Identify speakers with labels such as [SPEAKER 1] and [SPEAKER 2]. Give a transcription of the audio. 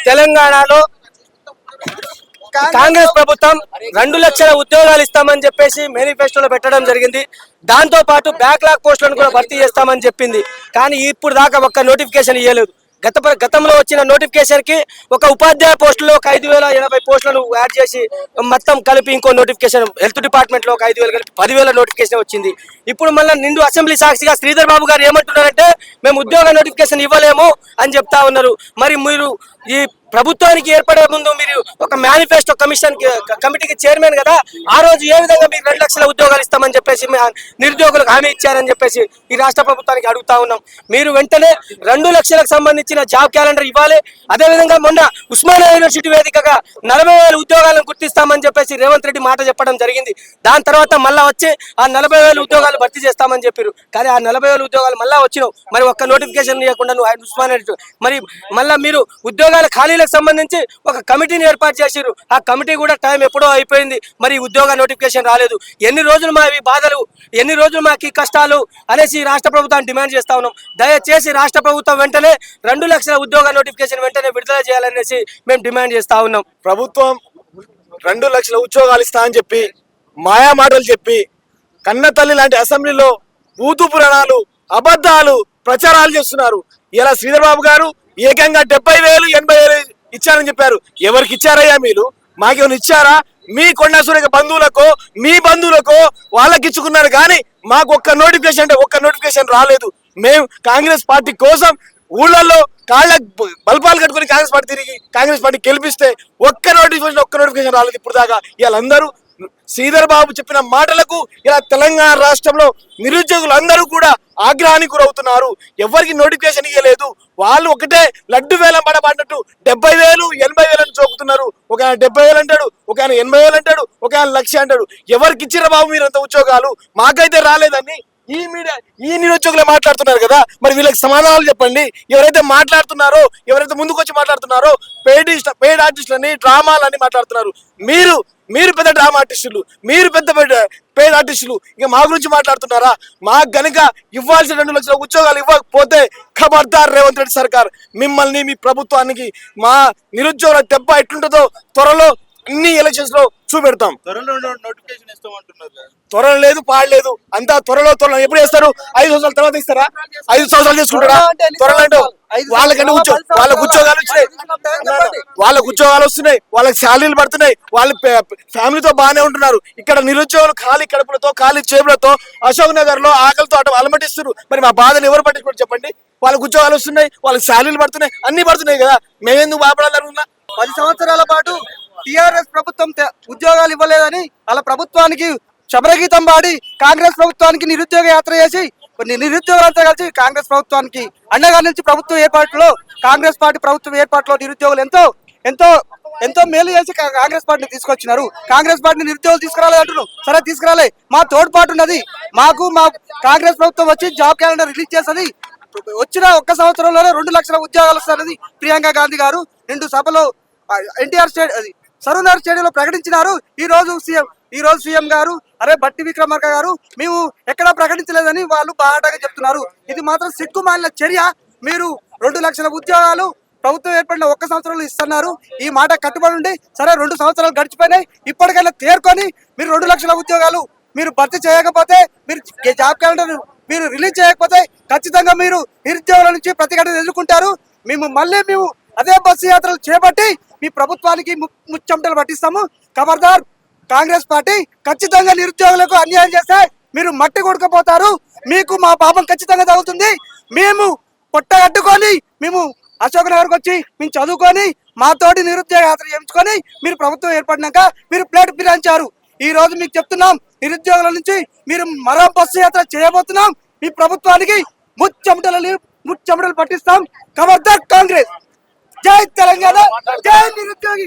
[SPEAKER 1] తెలంగాణలో కాంగ్రెస్ ప్రభుత్వం 2 లక్షల ఉద్యోగాలు ఇస్తామని చెప్పేసి మేనిఫెస్టోలో పెట్టడం జరిగింది. దాంతో పాటు బ్యాక్లాగ్ పోస్టులను కూడా భర్తీ చేస్తామని చెప్పింది. కానీ ఇప్పుడు దాకా ఒక్క నోటిఫికేషన్ ఇవ్వలేదు. గతంలో వచ్చిన నోటిఫికేషన్ కి ఒక ఉపాధ్యాయ పోస్టులో 5,080 పోస్టులను యాడ్ చేసి మొత్తం కలిపి ఇంకో నోటిఫికేషన్ హెల్త్ డిపార్ట్మెంట్ లో 5,000 కలిపి 10,000 నోటిఫికేషన్ వచ్చింది. ఇప్పుడు మళ్ళీ నిండు అసెంబ్లీ సాక్షిగా శ్రీధర్ బాబు గారు ఏమంటున్నారంటే మేము ఉద్యోగ నోటిఫికేషన్ ఇవ్వలేము అని చెప్తా ఉన్నారు. మరి మీరు ఈ ప్రభుత్వానికి ఏర్పడే ముందు మీరు ఒక మేనిఫెస్టో కమిటీకి చైర్మన్ కదా, ఆ రోజు ఏ విధంగా మీరు 2 లక్షల ఉద్యోగాలు ఇస్తామని చెప్పేసి నిరుద్యోగులకు హామీ ఇచ్చారని చెప్పేసి ఈ రాష్ట్ర ప్రభుత్వానికి అడుగుతా ఉన్నాం. మీరు వెంటనే 2 లక్షలకు సంబంధించిన జాబ్ క్యాలెండర్ ఇవ్వాలి. అదేవిధంగా మొన్న ఉస్మానియా యూనివర్సిటీ వేదికగా 40,000 ఉద్యోగాలను గుర్తిస్తామని చెప్పేసి రేవంత్ రెడ్డి మాట చెప్పడం జరిగింది. దాని తర్వాత మళ్ళా వచ్చి ఆ 40,000 ఉద్యోగాలు భర్తీ చేస్తామని చెప్పారు. కానీ ఆ 40,000 ఉద్యోగాలు మళ్ళా వచ్చినావు, మరి ఒక్క నోటిఫికేషన్ ఇవ్వకుండా నువ్వు ఉస్మానియా మరి మళ్ళీ మీరు ఉద్యోగాల ఖాళీలకు సంబంధించి ఒక కమిటీని ఏర్పాటు చేశారు. ఆ కమిటీ కూడా టైం ఎప్పుడో అయిపోయింది. మరి ఉద్యోగ నోటిఫికేషన్ రాలేదు. ఎన్ని రోజులు మా ఈ బాధలు, ఎన్ని రోజులు మాకు ఈ కష్టాలు అనేసి రాష్ట్ర ప్రభుత్వాన్ని డిమాండ్ చేస్తా ఉన్నాం. దయచేసి రాష్ట్ర ప్రభుత్వం వెంటనే 2 లక్షల ఉద్యోగ నోటిఫికేషన్ వెంటనే విడుదల చేయాలనేసి మేము డిమాండ్ చేస్తా ఉన్నాం.
[SPEAKER 2] ప్రభుత్వం 2 లక్షల ఉద్యోగాలు ఇస్తా అని చెప్పి మాయా మాటలు చెప్పి కన్నతల్లి లాంటి అసెంబ్లీలో బూతు పురాణాలు అబద్ధాలు ప్రచారాలు చేస్తున్నారు. ఇలా శ్రీధర్ బాబు గారు ఏకంగా 70,000 80,000 ఇచ్చారని చెప్పారు. ఎవరికి ఇచ్చారయ్యా? మీరు మాకేమైనా ఇచ్చారా? మీ కొండా సురేఖ బంధువులకో మీ బంధువులకో వాళ్ళకి ఇచ్చుకున్నారు. కానీ మాకు ఒక్క నోటిఫికేషన్ అంటే ఒక్క నోటిఫికేషన్ రాలేదు. మేము కాంగ్రెస్ పార్టీ కోసం ఊళ్ళల్లో కాళ్ళ బల్పాలు కట్టుకుని కాంగ్రెస్ పార్టీ తిరిగి కాంగ్రెస్ పార్టీ గెలిపిస్తే ఒక్క నోటిఫికేషన్ రాలేదు ఇప్పుడు దాకా. వీళ్ళందరూ శ్రీధర్ బాబు చెప్పిన మాటలకు ఇలా తెలంగాణ రాష్ట్రంలో నిరుద్యోగులందరూ కూడా ఆగ్రహానికి గురవుతున్నారు. ఎవరికి నోటిఫికేషన్ ఇవ్వలేదు. వాళ్ళు ఒకటే లడ్డు వేలం పడబడ్డట్టు 70,000 80,000 అని చూపుతున్నారు. ఒక ఆయన 70,000 అంటాడు, ఒక ఆయన 80,000 అంటాడు, ఒక ఆయన 1,00,000 అంటాడు. ఎవరికి ఇచ్చిరా బాబు మీరు అంత ఉద్యోగాలు? మాకైతే రాలేదని ఈ నిరుద్యోగులే మాట్లాడుతున్నారు కదా. మరి వీళ్ళకి సమాధానాలు చెప్పండి. ఎవరైతే మాట్లాడుతున్నారో, ఎవరైతే ముందుకు వచ్చి మాట్లాడుతున్నారో పెయిడ్ ఆర్టిస్టులని డ్రామాలని మాట్లాడుతున్నారు. మీరు పెద్ద డ్రామా ఆర్టిస్టులు, మీరు పెద్ద పెయిడ్ ఆర్టిస్టులు ఇంకా మా గురించి మాట్లాడుతున్నారా? మాకు గనుక ఇవ్వాల్సిన 2 లక్షల ఉద్యోగాలు ఇవ్వకపోతే ఖబర్దార్ రేవంత్ రెడ్డి సర్కార్ మిమ్మల్ని మీ ప్రభుత్వానికి మా నిరుద్యోగుల దెబ్బ ఎట్లుంటుందో త్వరలో అన్ని ఎలక్షన్స్ లో చూపెడతాం. త్వరలో లేదు పాడలేదు, అంతా త్వరలో ఎప్పుడు వేస్తారు? 5 సంవత్సరాల తర్వాత ఇస్తారా? 5 సంవత్సరాలు తీసుకుంటారా? త్వరలో వాళ్ళకంటే వాళ్ళకు ఉద్యోగాలు వచ్చినాయి, వాళ్ళకు ఉద్యోగాలు వస్తున్నాయి, వాళ్ళకి శాలరీలు పడుతున్నాయి, వాళ్ళ ఫ్యామిలీతో బాగానే ఉంటున్నారు. ఇక్కడ నిరుద్యోగులు ఖాళీ కడుపులతో ఖాళీ జేబులతో అశోక్ నగర్ లో ఆకలితో అటు అలమటిస్తున్నారు. మరి మా బాధలు ఎవరు పట్టించుకోండి చెప్పండి. వాళ్ళకు ఉద్యోగాలు వస్తున్నాయి, వాళ్ళకి శాలరీలు పడుతున్నాయి, అన్ని పడుతున్నాయి కదా. మేమెందుకు బాధపడాలనుకున్నా?
[SPEAKER 3] 10 సంవత్సరాల పాటు టిఆర్ఎస్ ప్రభుత్వం ఉద్యోగాలు ఇవ్వలేదని వాళ్ళ ప్రభుత్వానికి శబరగీతం పాడి కాంగ్రెస్ ప్రభుత్వానికి నిరుద్యోగ యాత్ర చేసి నిరుద్యోగులంతా కలిసి కాంగ్రెస్ ప్రభుత్వానికి అండగా నుంచి ప్రభుత్వం ఏర్పాటులో కాంగ్రెస్ పార్టీ ప్రభుత్వం ఏర్పాటులో నిరుద్యోగులు ఎంతో మేలు చేసి కాంగ్రెస్ పార్టీని తీసుకొచ్చినారు. కాంగ్రెస్ పార్టీని నిరుద్యోగులు తీసుకురాలేదు అంటున్నారు. సరే తీసుకురాలే, మా తోడ్పాటు ఉన్నది. మా కాంగ్రెస్ ప్రభుత్వం వచ్చి జాబ్ క్యాలెండర్ రిలీజ్ చేస్తుంది. వచ్చిన 1 సంవత్సరంలోనే 2 లక్షల ఉద్యోగాలు వస్తారని ప్రియాంక గాంధీ గారు 2 సభలో ఎన్టీఆర్ సరూనగర్ స్టేడియంలో ప్రకటించినారు. ఈ రోజు సీఎం గారు అరే బట్టి విక్రమార్క గారు మేము ఎక్కడా ప్రకటించలేదని వాళ్ళు బాహాటంగా చెప్తున్నారు. ఇది మాత్రం సిగ్గుమాలిన చర్య. మీరు 2 లక్షల ఉద్యోగాలు ప్రభుత్వం ఏర్పడిన 1 సంవత్సరంలో ఇస్తున్నారు. ఈ మాట కట్టుబడి ఉండి సరే 2 సంవత్సరాలు గడిచిపోయినాయి, ఇప్పటికైనా తేరుకొని మీరు 2 లక్షల ఉద్యోగాలు మీరు భర్తీ చేయకపోతే, మీరు జాబ్ క్యాలెండర్ మీరు రిలీజ్ చేయకపోతే ఖచ్చితంగా మీరు నిరుద్యోగుల నుంచి ప్రతిఘటన ఎదుర్కొంటారు. మేము అదే బస్సు యాత్రలు చేపట్టి మీ ప్రభుత్వానికి ముచ్చమటలు పట్టిస్తాము. ఖబర్దార్ కాంగ్రెస్ పార్టీ ఖచ్చితంగా నిరుద్యోగులకు అన్యాయం చేస్తే మీరు మట్టి కొడుకపోతారు. మీకు మా పాపం ఖచ్చితంగా తగ్గుతుంది. మేము పొట్టగట్టుకొని మేము అశోక్ నగర్కి వచ్చి మేము చదువుకొని మాతోటి నిరుద్యోగ యాత్ర చేయించుకొని మీరు ప్రభుత్వం ఏర్పడినాక మీరు ప్లేట్ ఫిరాయించారు. ఈ రోజు మీకు చెప్తున్నాం, నిరుద్యోగుల నుంచి మీరు మరో బస్సు యాత్ర చేయబోతున్నాం. మీ ప్రభుత్వానికి ముచ్చమటలు పట్టిస్తాం. ఖబర్దార్ కాంగ్రెస్. జై తెలంగాణ, జై నిరుద్యోగి.